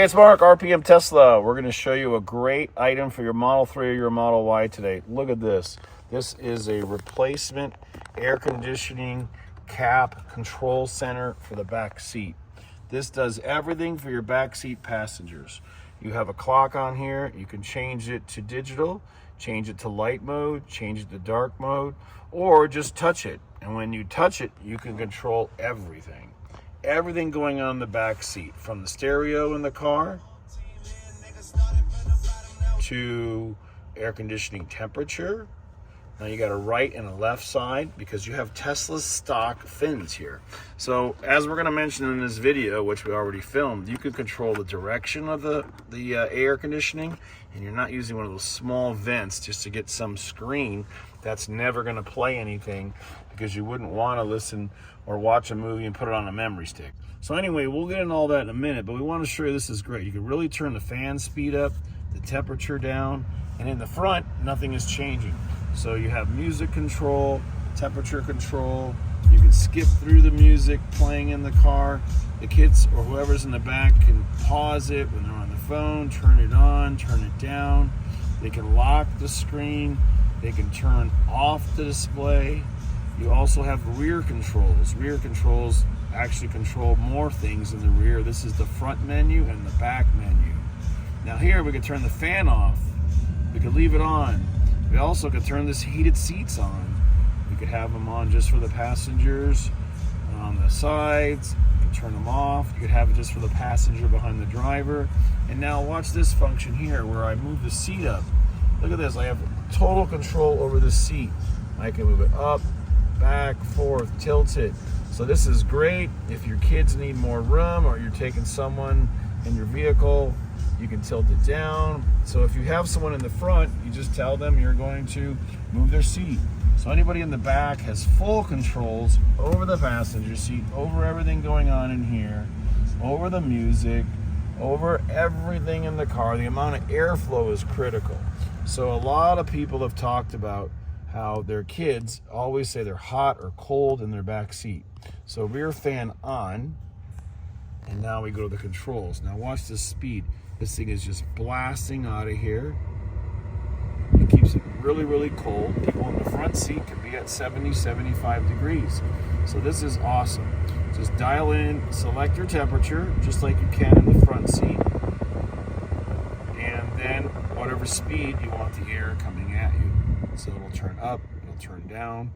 Hey, it's Mark, RPM Tesla. We're going to show you a great item for your Model 3 or your Model Y today. Look at this. This is a replacement air conditioning cap control center for the back seat. This does everything for your back seat passengers. You have a clock on here. You can change it to digital, change it to light mode, change it to dark mode, or just touch it. And when you touch it, you can control everything. Everything going on in the back seat, from the stereo in the car to air conditioning temperature. Now you got a right and a left side because you have Tesla's stock fins here. So as we're going to mention in this video, which we already filmed, you can control the direction of the air conditioning, and you're not using one of those small vents just to get some screen that's never going to play anything, because you wouldn't want to listen or watch a movie and put it on a memory stick. So anyway, we'll get into all that in a minute, but we want to show you this is great. You can really turn the fan speed up, the temperature down, and in the front, nothing is changing. So you have music control, temperature control. You can skip through the music playing in the car. The kids or whoever's in the back can pause it when they're on the phone, turn it on, turn it down. They can lock the screen. They can turn off the display. You also have rear controls. Rear controls actually control more things in the rear. This is the front menu and the back menu. Now here we can turn the fan off. We could leave it on. We also could turn this heated seats on. We could have them on just for the passengers on the sides. You can turn them off. You could have it just for the passenger behind the driver. And now watch this function here where I move the seat up. Look at this. I have total control over the seat. I can move it up, back, forth, tilt it. So this is great if your kids need more room or you're taking someone in your vehicle. You can tilt it down. So if you have someone in the front, you just tell them you're going to move their seat. So anybody in the back has full controls over the passenger seat, over everything going on in here, over the music, over everything in the car. The amount of airflow is critical. So a lot of people have talked about how their kids always say they're hot or cold in their back seat. So rear fan on, and now we go to the controls. Now watch the speed. This thing is just blasting out of here. It keeps it really, really cold. People in the front seat can be at 70, 75 degrees. So this is awesome. Just dial in, select your temperature, just like you can in the front seat. And then whatever speed you want the air coming at you. So it'll turn up, it'll turn down.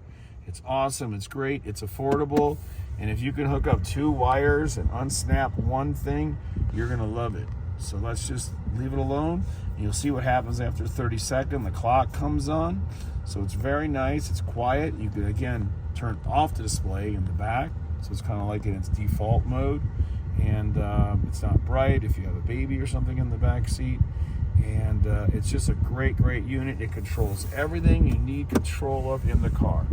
It's awesome, it's great, it's affordable. And if you can hook up 2 wires and unsnap one thing, you're gonna love it. So let's just leave it alone. You'll see what happens after 30 seconds. The clock comes on. So it's very nice, it's quiet. You can again turn off the display in the back. So it's kind of like in its default mode. And it's not bright if you have a baby or something in the back seat. And it's just a great, great unit. It controls everything you need control of in the car.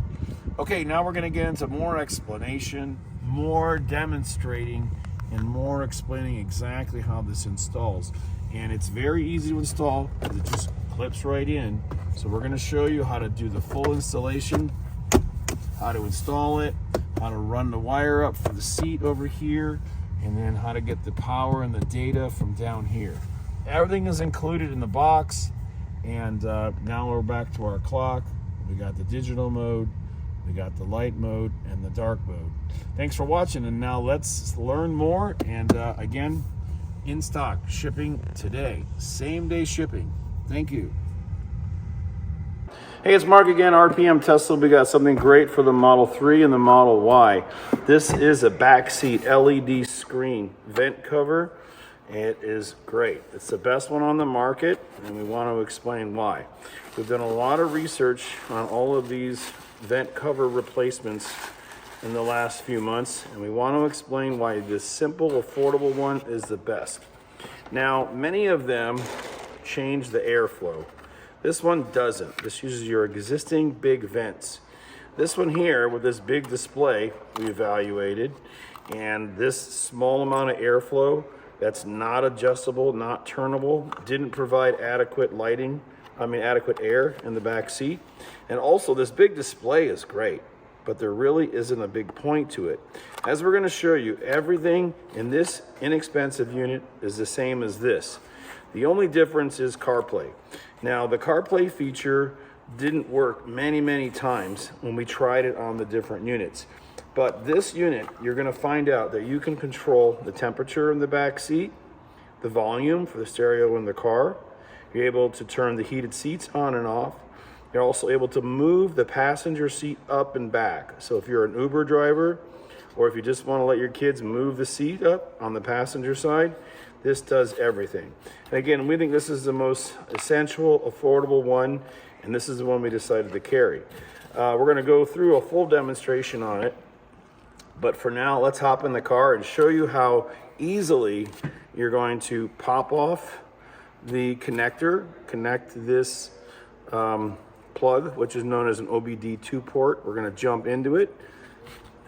Okay, now we're going to get into more explanation, more demonstrating, and more explaining exactly how this installs. And it's very easy to install because it just clips right in. So we're going to show you how to do the full installation, how to install it, how to run the wire up for the seat over here, and then how to get the power and the data from down here. Everything is included in the box. And now we're back to our clock. We got the digital mode, we got the light mode, and the dark mode. Thanks for watching, and now let's learn more. And again, in stock, shipping today, same day shipping. Thank you. Hey, it's Mark again, RPM Tesla. We got something great for the Model 3 and the Model Y. This is a Backseat LED screen vent cover. It is great. It's the best one on the market, and we want to explain why. We've done a lot of research on all of these vent cover replacements in the last few months, and we want to explain why this simple, affordable one is the best. Now, many of them change the airflow. This one doesn't. This uses your existing big vents. This one here, with this big display, we evaluated, and this small amount of airflow that's not adjustable, not turnable, didn't provide adequate adequate air in the back seat. And also this big display is great. but there really isn't a big point to it. As we're going to show you, everything in this inexpensive unit is the same as this. The only difference is CarPlay. Now, the CarPlay feature didn't work many times when we tried it on the different units. But this unit, you're going to find out that you can control the temperature in the back seat, the volume for the stereo in the car. You're able to turn the heated seats on and off. You're also able to move the passenger seat up and back. So if you're an Uber driver, or if you just want to let your kids move the seat up on the passenger side, this does everything. And again, we think this is the most essential, affordable one, and this is the one we decided to carry. We're going to go through a full demonstration on it, but for now, let's hop in the car and show you how easily you're going to pop off the connector, connect this plug, which is known as an OBD2 port. We're going to jump into it.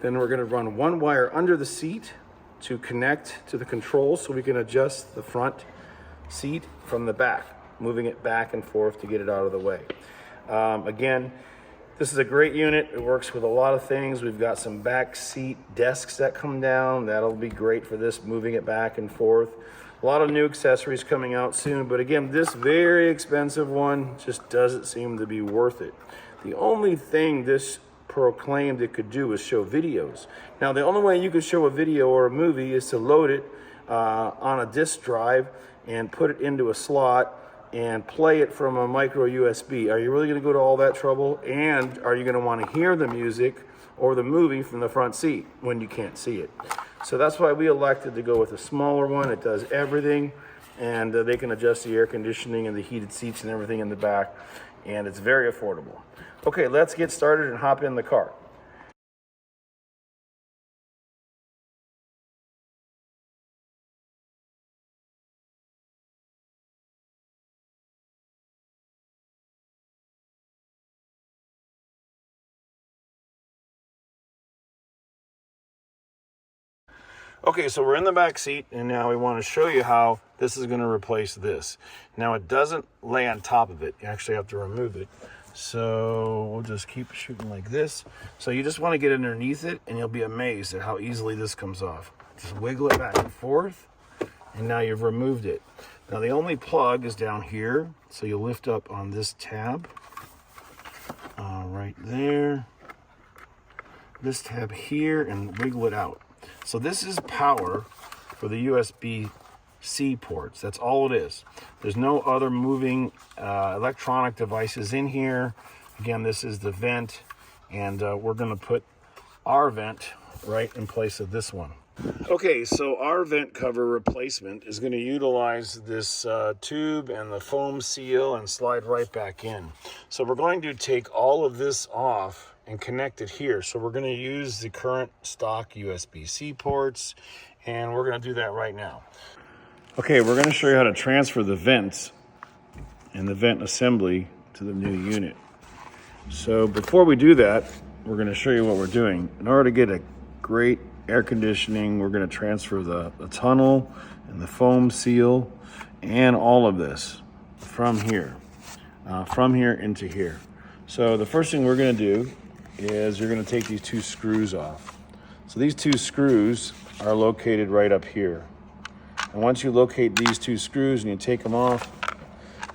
Then we're going to run one wire under the seat to connect to the controls so we can adjust the front seat from the back, moving it back and forth to get it out of the way. Again, this is a great unit. It works with a lot of things. We've got some back seat desks that come down. That'll be great for this, moving it back and forth. A lot of new accessories coming out soon, but again, this very expensive one just doesn't seem to be worth it. The only thing this proclaimed it could do is show videos. Now, the only way you could show a video or a movie is to load it on a disk drive and put it into a slot and play it from a micro USB. Are you really going to go to all that trouble? And are you going to want to hear the music or the movie from the front seat when you can't see it? So that's why we elected to go with a smaller one. It does everything, and they can adjust the air conditioning and the heated seats and everything in the back, and it's very affordable. Okay, let's get started and hop in the car. Okay, so we're in the back seat, and now we want to show you how this is going to replace this. Now, it doesn't lay on top of it. You actually have to remove it. So we'll just keep shooting like this. So you just want to get underneath it, and you'll be amazed at how easily this comes off. Just wiggle it back and forth, and now you've removed it. Now, the only plug is down here, so you'll lift up on this tab right there. This tab here, and wiggle it out. So this is power for the USB-C ports. That's all it is. There's no other moving electronic devices in here. Again, this is the vent, and we're going to put our vent right in place of this one. Okay, so our vent cover replacement is going to utilize this tube and the foam seal and slide right back in. So we're going to take all of this off and connect it here. So we're going to use the current stock USB-C ports, and we're going to do that right now. Okay, we're going to show you how to transfer the vents and the vent assembly to the new unit. So before we do that, we're going to show you what we're doing. In order to get a great air conditioning, we're going to transfer the tunnel and the foam seal and all of this from here into here. So the first thing we're going to do is you're going to take these two screws off. So these two screws are located right up here. And once you locate these two screws and you take them off,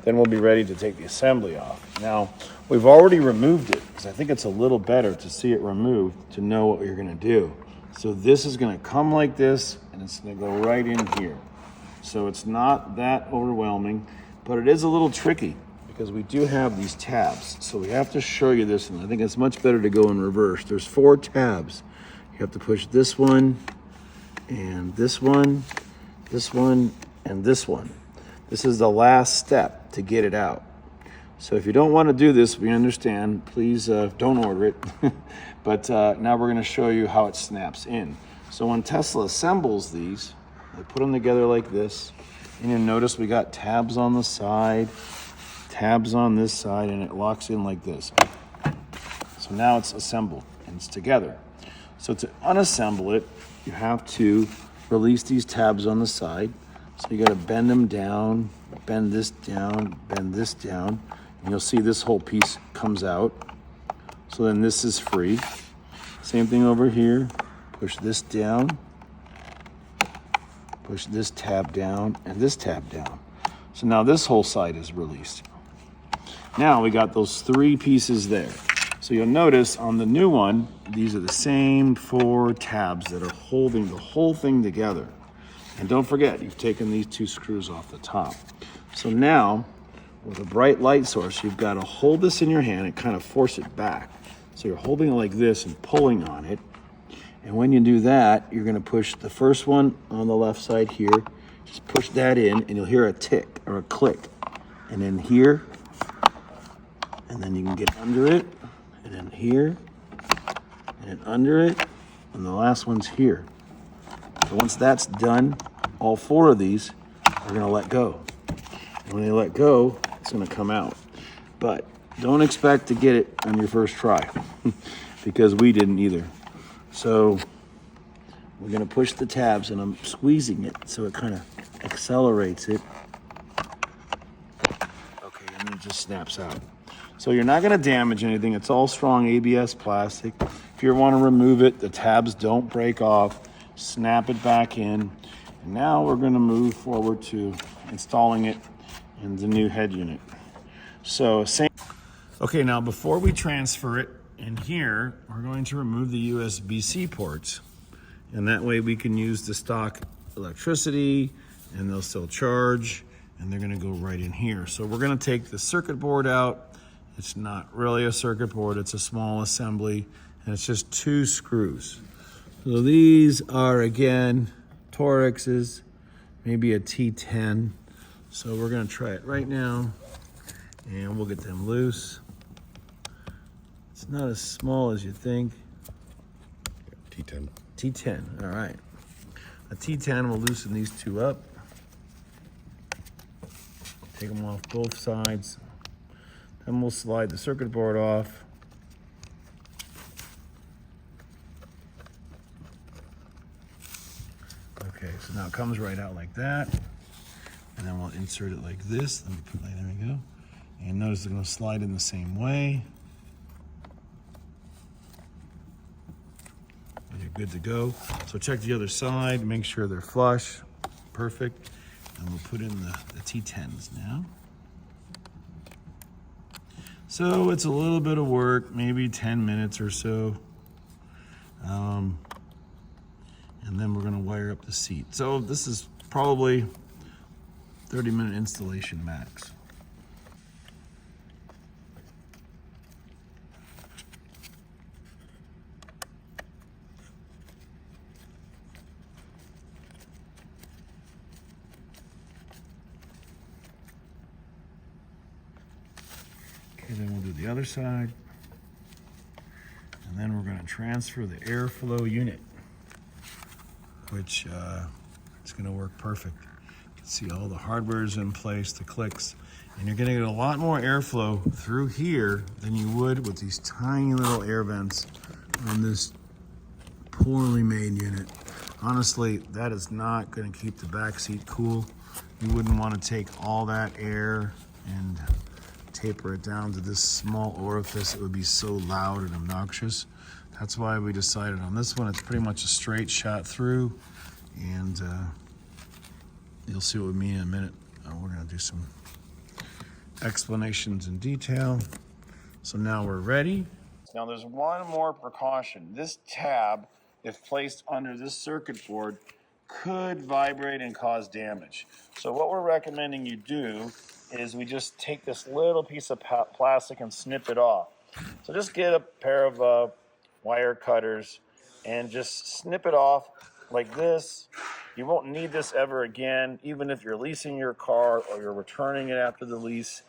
then we'll be ready to take the assembly off. Now, we've already removed it because I think it's a little better to see it removed to know what you're going to do. So this is going to come like this, and it's going to go right in here. So it's not that overwhelming, but it is a little tricky because we do have these tabs. So we have to show you this, and I think it's much better to go in reverse. There's 4 tabs. You have to push this one, and this one, this one, and this one. This is the last step to get it out. So if you don't want to do this, we understand. Please don't order it. But now we're going to show you how it snaps in. So when Tesla assembles these, they put them together like this. And you'll notice we got tabs on the side, tabs on this side, and it locks in like this. So now it's assembled and it's together. So to unassemble it, you have to release these tabs on the side. So you got to bend them down, bend this down, bend this down, and you'll see this whole piece comes out. So then this is free. Same thing over here. Push this down. Push this tab down and this tab down. So now this whole side is released. Now we got those 3 pieces there. So you'll notice on the new one, these are the same 4 tabs that are holding the whole thing together. And don't forget, you've taken these 2 screws off the top. So now, with a bright light source, you've got to hold this in your hand and kind of force it back. So you're holding it like this and pulling on it. And when you do that, you're going to push the first one on the left side here. Just push that in and you'll hear a tick or a click. And then here, and then you can get under it, and then here, and then under it, and the last one's here. So once that's done, all 4 of these are going to let go. And when they let go, it's going to come out. But don't expect to get it on your first try because we didn't either. So we're going to push the tabs, and I'm squeezing it so it kind of accelerates it. Okay, and then it just snaps out. So you're not going to damage anything. It's all strong ABS plastic. If you want to remove it, the tabs don't break off. Snap it back in. And now we're going to move forward to installing it in the new head unit. So same. Okay, now before we transfer it in here, we're going to remove the USB-C ports. And that way we can use the stock electricity and they'll still charge and they're going to go right in here. So we're going to take the circuit board out. It's not really a circuit board, it's a small assembly, and it's just 2 screws. So these are, again, Torx's, maybe a T10. So we're gonna try it right now, and we'll get them loose. It's not as small as you think. T10. T10, all right. A T10 will loosen these 2 up. Take them off both sides. Then we'll slide the circuit board off. Okay, so now it comes right out like that. And then we'll insert it like this. Let me put it, there we go. And notice they're gonna slide in the same way. And you're good to go. So check the other side, make sure they're flush. Perfect. And we'll put in the T10s now. So it's a little bit of work, maybe 10 minutes or so. And then we're gonna wire up the seat. So this is probably 30-minute installation max. Okay, then we'll do the other side. And then we're gonna transfer the airflow unit, which is gonna work perfect. You can see all the hardware is in place, the clicks, and you're gonna get a lot more airflow through here than you would with these tiny little air vents on this poorly made unit. Honestly, that is not gonna keep the back seat cool. You wouldn't wanna take all that air and taper it down to this small orifice. It would be so loud and obnoxious. That's why we decided on this one. It's pretty much a straight shot through, and you'll see what we mean in a minute. We're gonna do some explanations in detail. So now we're ready. Now there's one more precaution. This tab, if placed under this circuit board, could vibrate and cause damage. So what we're recommending you do is we just take this little piece of plastic and snip it off. So just get a pair of wire cutters and just snip it off like this. You won't need this ever again, even if you're leasing your car or you're returning it after the lease.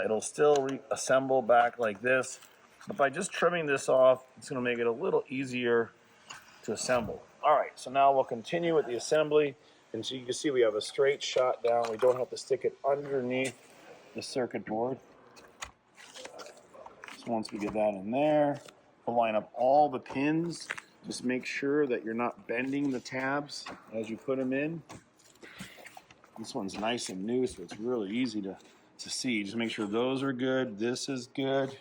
It'll still reassemble back like this. But by just trimming this off, it's gonna make it a little easier to assemble. All right, so now we'll continue with the assembly. And so you can see we have a straight shot down. We don't have to stick it underneath the circuit board. So once we get that in there, we'll line up all the pins. Just make sure that you're not bending the tabs as you put them in. This one's nice and new, so it's really easy to see. Just make sure those are good. This is good.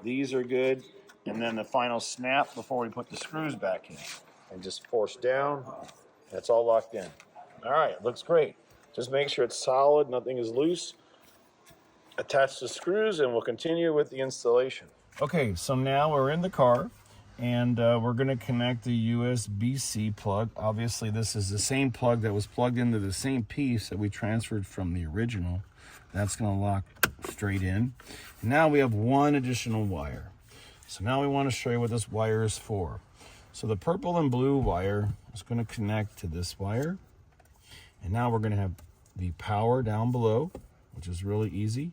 These are good. and then the final snap before we put the screws back in. And just force down, that's all locked in. All right, looks great. Just make sure it's solid, nothing is loose. Attach the screws and we'll continue with the installation. Okay, so now we're in the car and we're gonna connect the USB-C plug. Obviously this is the same plug that was plugged into the same piece that we transferred from the original. That's gonna lock straight in. And now we have one additional wire. So now we wanna show you what this wire is for. So the purple and blue wire is gonna connect to this wire. And now we're gonna have the power down below, which is really easy,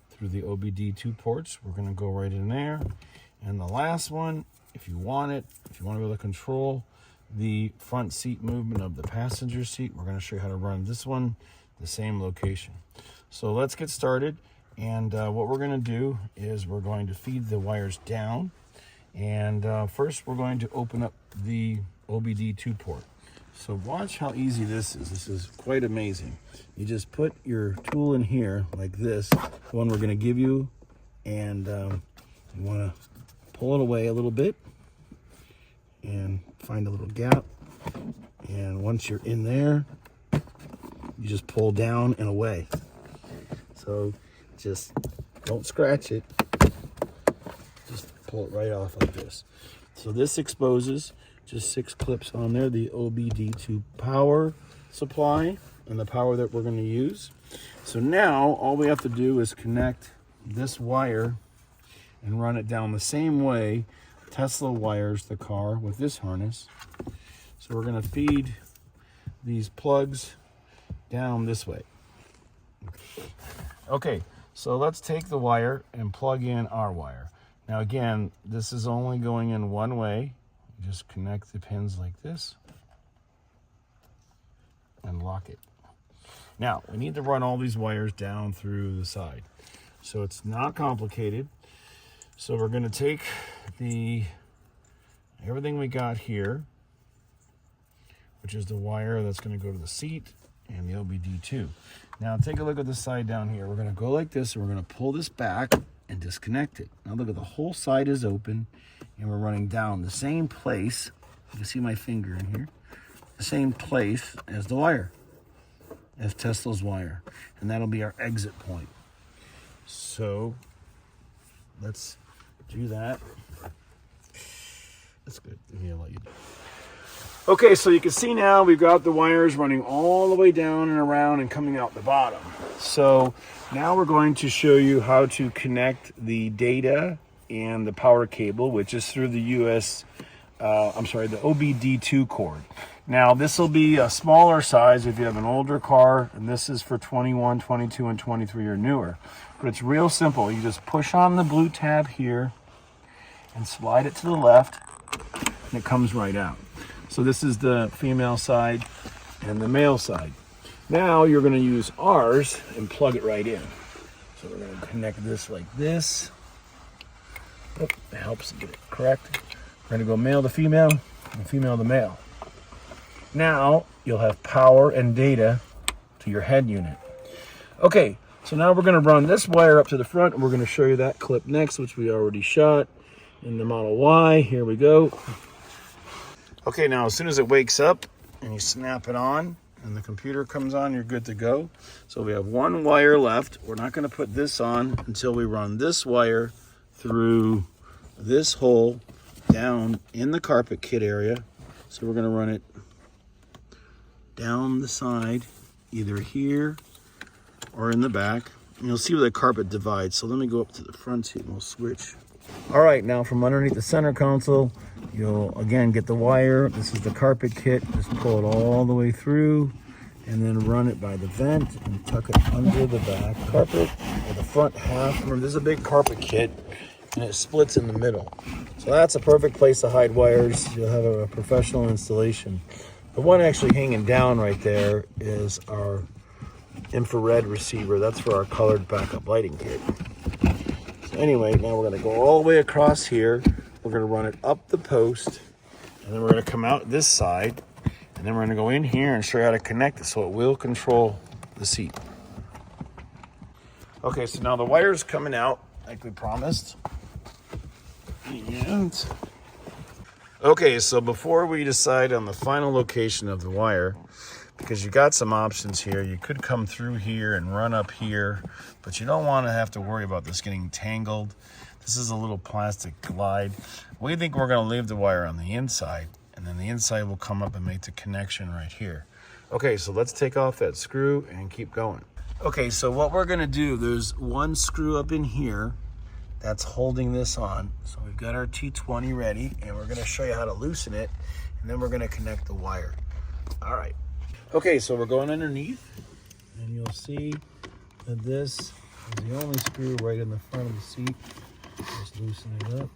through the OBD2 ports. We're gonna go right in there. And the last one, if you want to be able to control the front seat movement of the passenger seat, we're gonna show you how to run this one, the same location. So let's get started. And what we're gonna do is we're going to feed the wires down. And first we're going to open up the OBD2 port. So watch how easy this is. This is quite amazing. You just put your tool in here like this, the one we're gonna give you, and you wanna pull it away a little bit and find a little gap. And once you're in there, you just pull down and away. So just don't scratch it. Just pull it right off like this. So this exposes just 6 clips on there, the OBD2 power supply and the power that we're going to use. So now all we have to do is connect this wire and run it down the same way Tesla wires the car with this harness. So we're going to feed these plugs down this way. Okay, so let's take the wire and plug in our wire. Now again, this is only going in one way. You just connect the pins like this and lock it. Now, we need to run all these wires down through the side. So it's not complicated. So we're gonna take everything we got here, which is the wire that's gonna go to the seat and the OBD2. Now take a look at the side down here. We're gonna go like this and we're gonna pull this back and disconnect it. Now look at the whole side is open and we're running down the same place. You can see my finger in here. The same place as the wire, as Tesla's wire. And that'll be our exit point. So let's do that. That's good. Yeah, I'll let you do. Okay, so you can see now we've got the wires running all the way down and around and coming out the bottom. So now we're going to show you how to connect the data and the power cable, which is through the the OBD2 cord. Now this will be a smaller size if you have an older car, and this is for 21, 22, and 23 or newer. But it's real simple. You just push on the blue tab here and slide it to the left, and it comes right out. So this is the female side and the male side. Now you're going to use ours and plug it right in. So we're going to connect this like this. Oh, it helps get it correct. We're going to go male to female and female to male. Now you'll have power and data to your head unit. Okay, so now we're going to run this wire up to the front, and we're going to show you that clip next, which we already shot in the Model Y. Here we go. Okay, now as soon as it wakes up and you snap it on and the computer comes on, you're good to go. So we have one wire left. We're not going to put this on until we run this wire through this hole down in the carpet kit area. So we're going to run it down the side, either here or in the back. And you'll see where the carpet divides. So let me go up to the front here and we'll switch. All right, now from underneath the center console, you'll again get the wire. This is the carpet kit. Just pull it all the way through and then run it by the vent and tuck it under the back carpet or the front half. Remember, this is a big carpet kit and it splits in the middle. So that's a perfect place to hide wires. You'll have a professional installation. The one actually hanging down right there is our infrared receiver. That's for our colored backup lighting kit. So anyway, now we're going to go all the way across here. We're going to run it up the post, and then we're going to come out this side, and then we're going to go in here and show you how to connect it so it will control the seat. Okay, so now the wire's coming out like we promised. And okay, so before we decide on the final location of the wire, because you got some options here, you could come through here and run up here, but you don't want to have to worry about this getting tangled. This is a little plastic glide. We think we're going to leave the wire on the inside, and then the inside will come up and make the connection right here. Okay, so let's take off that screw and keep going. Okay, so what we're going to do, there's one screw up in here that's holding this on. So we've got our T20 ready, and we're going to show you how to loosen it, and then we're going to connect the wire. All right. Okay, so we're going underneath, and you'll see that this is the only screw right in the front of the seat. Just loosen it up.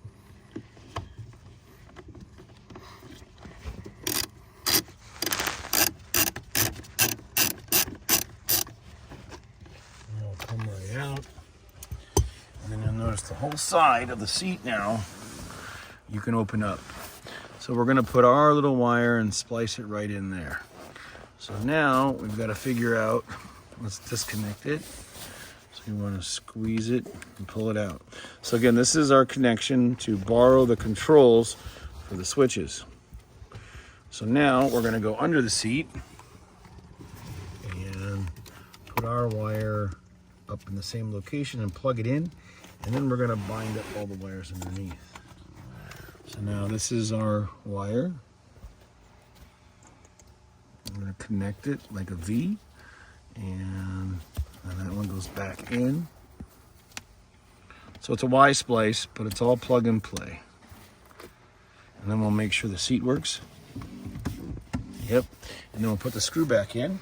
And it'll come right out. And then you'll notice the whole side of the seat now you can open up. So we're going to put our little wire and splice it right in there. So now we've got to figure out, let's disconnect it. So you want to squeeze it and pull it out. So again, this is our connection to borrow the controls for the switches. So now we're going to go under the seat and put our wire up in the same location and plug it in. And then we're going to bind up all the wires underneath. So now this is our wire. I'm going to connect it like a V, and that one goes back in. So it's a Y splice, but it's all plug and play. And then we'll make sure the seat works. Yep. And then we'll put the screw back in.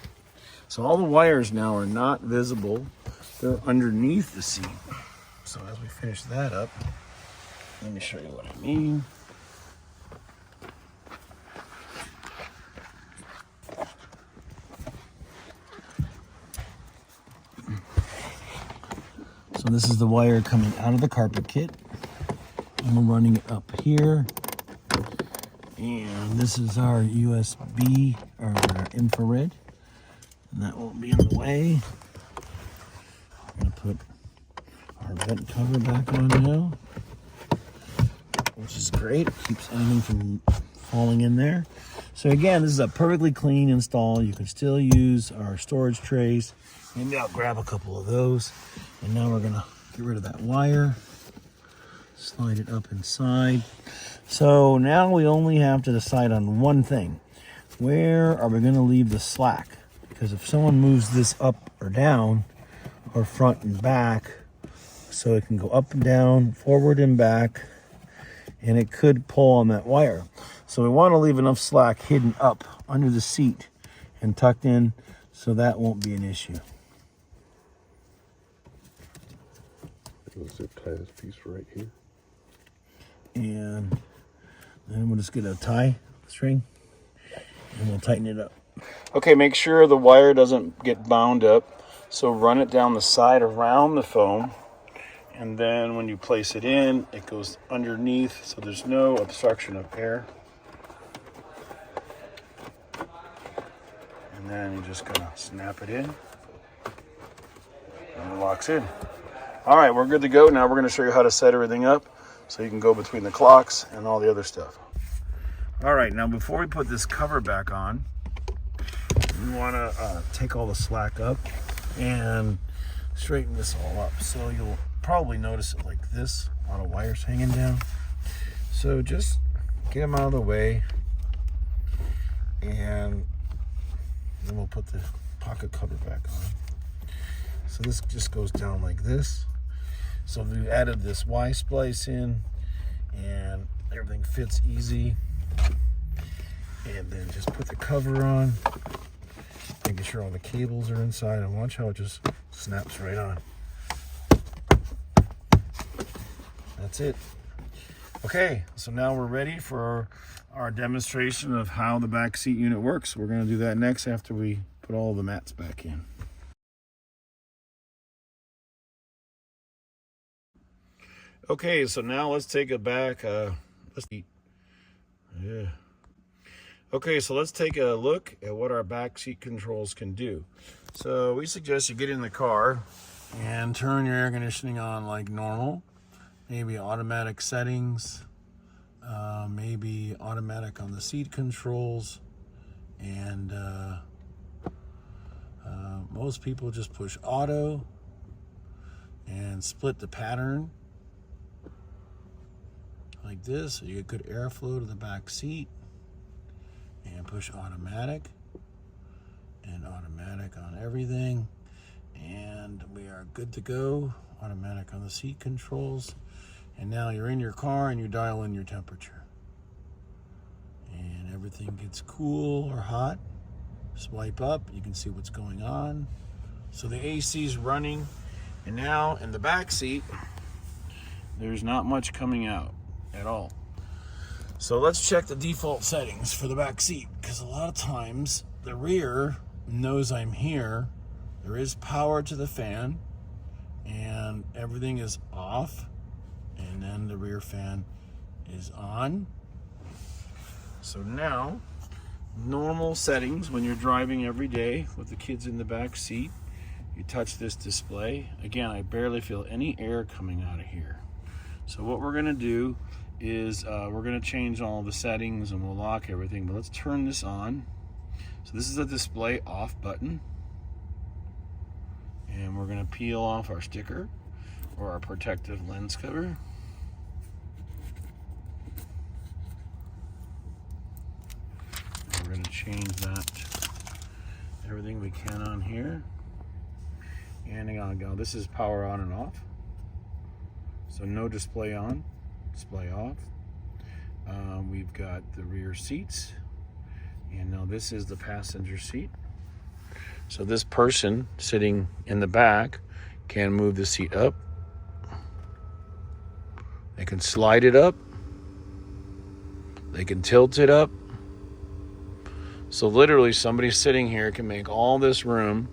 So all the wires now are not visible. They're underneath the seat. So as we finish that up, let me show you what I mean. So this is the wire coming out of the carpet kit, and we're running it up here. And this is our USB or our infrared, and that won't be in the way. I'm gonna put our vent cover back on now, which is great. It keeps anything from falling in there. So again, this is a perfectly clean install. You can still use our storage trays. Maybe I'll grab a couple of those. And now we're gonna get rid of that wire, slide it up inside. So now we only have to decide on one thing. Where are we gonna leave the slack? Because if someone moves this up or down, or front and back, so it can go up and down, forward and back, and it could pull on that wire. So we wanna leave enough slack hidden up under the seat and tucked in so that won't be an issue. Let's tie this piece right here. And then we'll just get a tie string and we'll tighten it up. Okay, make sure the wire doesn't get bound up. So run it down the side around the foam. And then when you place it in, it goes underneath so there's no obstruction of air. And then you're just gonna snap it in. And it locks in. All right, we're good to go. Now we're going to show you how to set everything up so you can go between the clocks and all the other stuff. All right, now before we put this cover back on, we want to take all the slack up and straighten this all up. So you'll probably notice it like this, a lot of wires hanging down. So just get them out of the way, and then we'll put the pocket cover back on. So this just goes down like this. So we've added this Y splice in, and everything fits easy. And then just put the cover on, making sure all the cables are inside, and watch how it just snaps right on. That's it. Okay, so now we're ready for our demonstration of how the back seat unit works. We're going to do that next after we put all the mats back in. Okay, so now let's take it back. Okay, so let's take a look at what our back seat controls can do. So we suggest you get in the car and turn your air conditioning on like normal, maybe automatic settings, maybe automatic on the seat controls, and most people just push auto and split the pattern like this, so you get good airflow to the back seat, and push automatic and automatic on everything, and we are good to go. Automatic on the seat controls, and now you're in your car and you dial in your temperature, and everything gets cool or hot. Swipe up, you can see what's going on. So the AC is running, and now in the back seat there's not much coming out at all. So let's check the default settings for the back seat, because a lot of times the rear knows I'm here. There is power to the fan and everything is off, and then the rear fan is on. So now, normal settings when you're driving every day with the kids in the back seat, you touch this display. Again, I barely feel any air coming out of here. So what we're gonna do is we're gonna change all the settings and we'll lock everything, but let's turn this on. So this is a display off button, and we're gonna peel off our sticker or our protective lens cover. And we're gonna change that, everything we can on here. And hang on, go. This is power on and off. So no display on, display off. We've got the rear seats, and now this is the passenger seat. So this person sitting in the back can move the seat up. They can slide it up. They can tilt it up. So literally somebody sitting here can make all this room.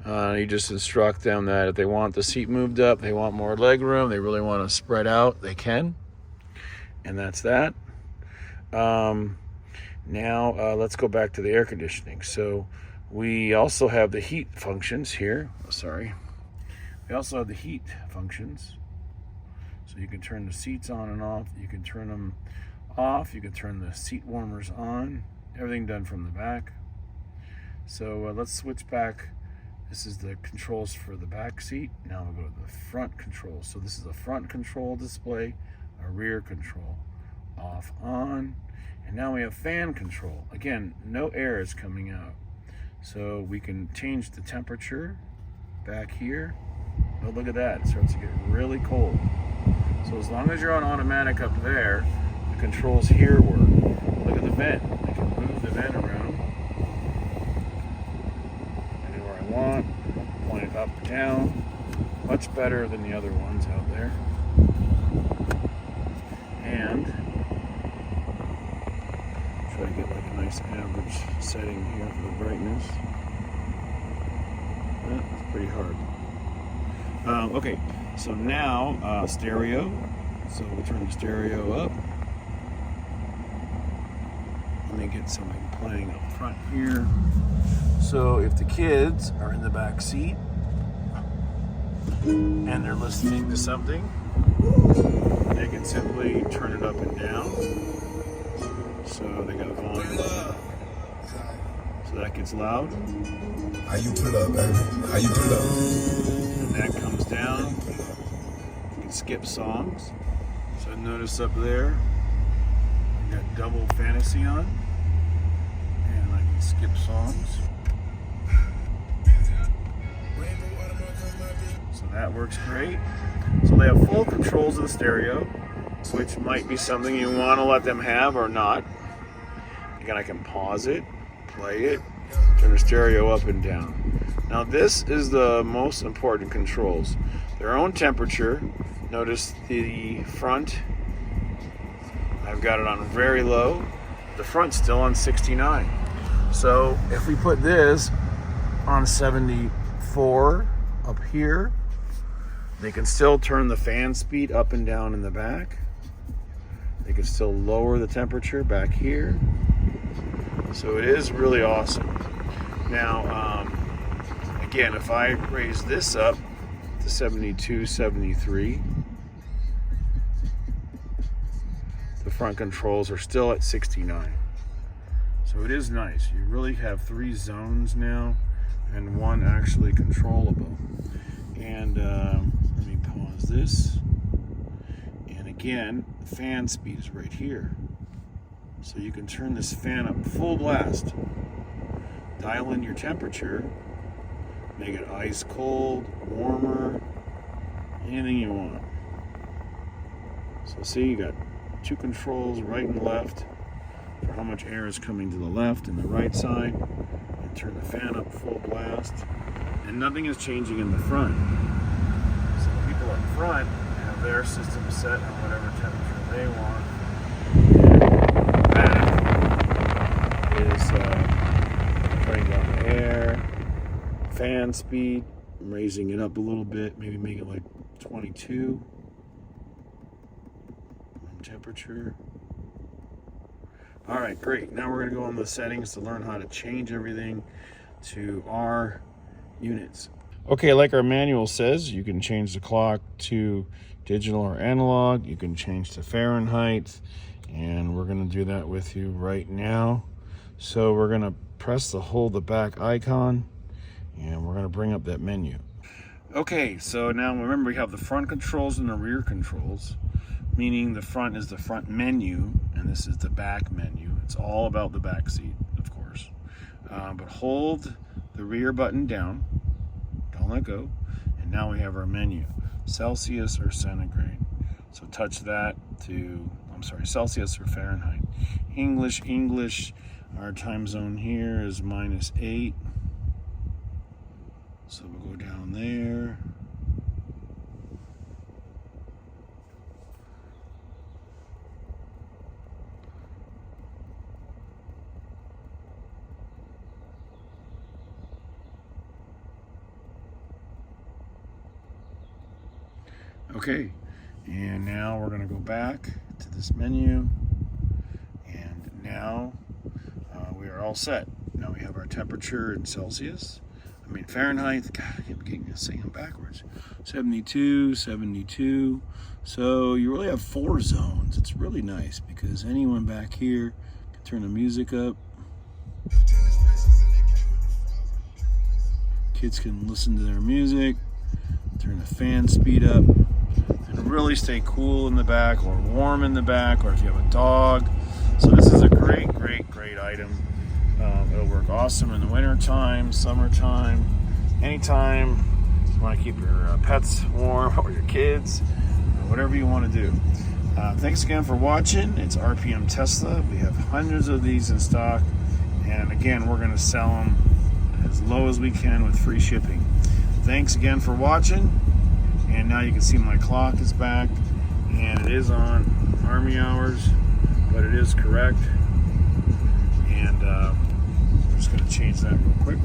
You just instruct them that if they want the seat moved up, they want more leg room, they really want to spread out, they can. And that's that. Now let's go back to the air conditioning. So we also have the heat functions here. We also have the heat functions. So you can turn the seats on and off. You can turn them off. You can turn the seat warmers on. Everything done from the back. So let's switch back. This is the controls for the back seat. Now we'll go to the front controls. So this is a front control display, a rear control, off, on. And now we have fan control. Again, no air is coming out. So we can change the temperature back here. Oh, look at that, it starts to get really cold. So as long as you're on automatic up there, the controls here work. Look at the vent. I can move the vent around anywhere I want, point it up, down. Much better than the other ones out there. And try to get like a nice average setting here for the brightness. That's pretty hard. Okay, so now stereo. So we'll turn the stereo up. Let me get something playing up front here. So if the kids are in the back seat and they're listening to something, they can simply turn it up and down. So they got volume. So that gets loud. How you put up, baby? How you put up? And that comes down. You can skip songs. So notice up there, I got double fantasy on. And I can skip songs. So that works great. So they have full controls of the stereo, which might be something you want to let them have or not. Again, I can pause it, play it, turn the stereo up and down. Now this is the most important controls. Their own temperature. Notice the front, I've got it on very low. The front's still on 69. So if we put this on 74 up here, they can still turn the fan speed up and down in the back. They can still lower the temperature back here. So it is really awesome. Now, again, if I raise this up to 72, 73, the front controls are still at 69. So it is nice. You really have 3 zones now and 1 actually controllable. And let me pause this. And again, fan speed is right here. So you can turn this fan up full blast. Dial in your temperature. Make it ice cold, warmer, anything you want. So see, you got 2 controls, right and left, for how much air is coming to the left and the right side. And turn the fan up full blast. And nothing is changing in the front. So the people up front have their system set on whatever temperature they want. And the back is turning down the air. Fan speed, I'm raising it up a little bit, maybe make it like 22. Room temperature. All right, great. Now we're going to go on the settings to learn how to change everything to our units. Okay, like our manual says, you can change the clock to digital or analog. You can change to Fahrenheit, and we're going to do that with you right now. So we're going to press hold the back icon, and we're going to bring up that menu. Okay, so now remember we have the front controls and the rear controls, meaning the front is the front menu and this is the back menu. It's all about the back seat, of course. But hold the rear button down, don't let go, and now we have our menu, Celsius or centigrade. So touch that to, I'm sorry, Celsius or Fahrenheit. English, our time zone here is -8. So we'll go down there. Okay, and now we're going to go back to this menu, and now we are all set. Now we have our temperature in Fahrenheit. God, I keep getting this thing backwards. 72, 72. So you really have 4 zones. It's really nice because anyone back here can turn the music up. Kids can listen to their music, turn the fan speed up, and really stay cool in the back or warm in the back, or if you have a dog. So this is a great item. It'll work awesome in the winter time, summertime, anytime you want to keep your pets warm or your kids, or whatever you want to do. Thanks again for watching. It's RPM Tesla. We have hundreds of these in stock, and again, we're going to sell them as low as we can with free shipping. Thanks again for watching, and now you can see my clock is back, and it is on Army hours, but it is correct. And we're just going to change that real quick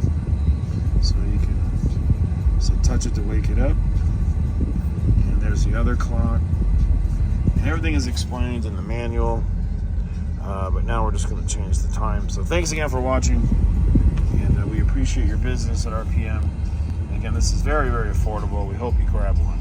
so you can touch it to wake it up. And there's the other clock, and everything is explained in the manual, but now we're just going to change the time. So thanks again for watching, and we appreciate your business at RPM. And again, this is very affordable. We hope you grab one.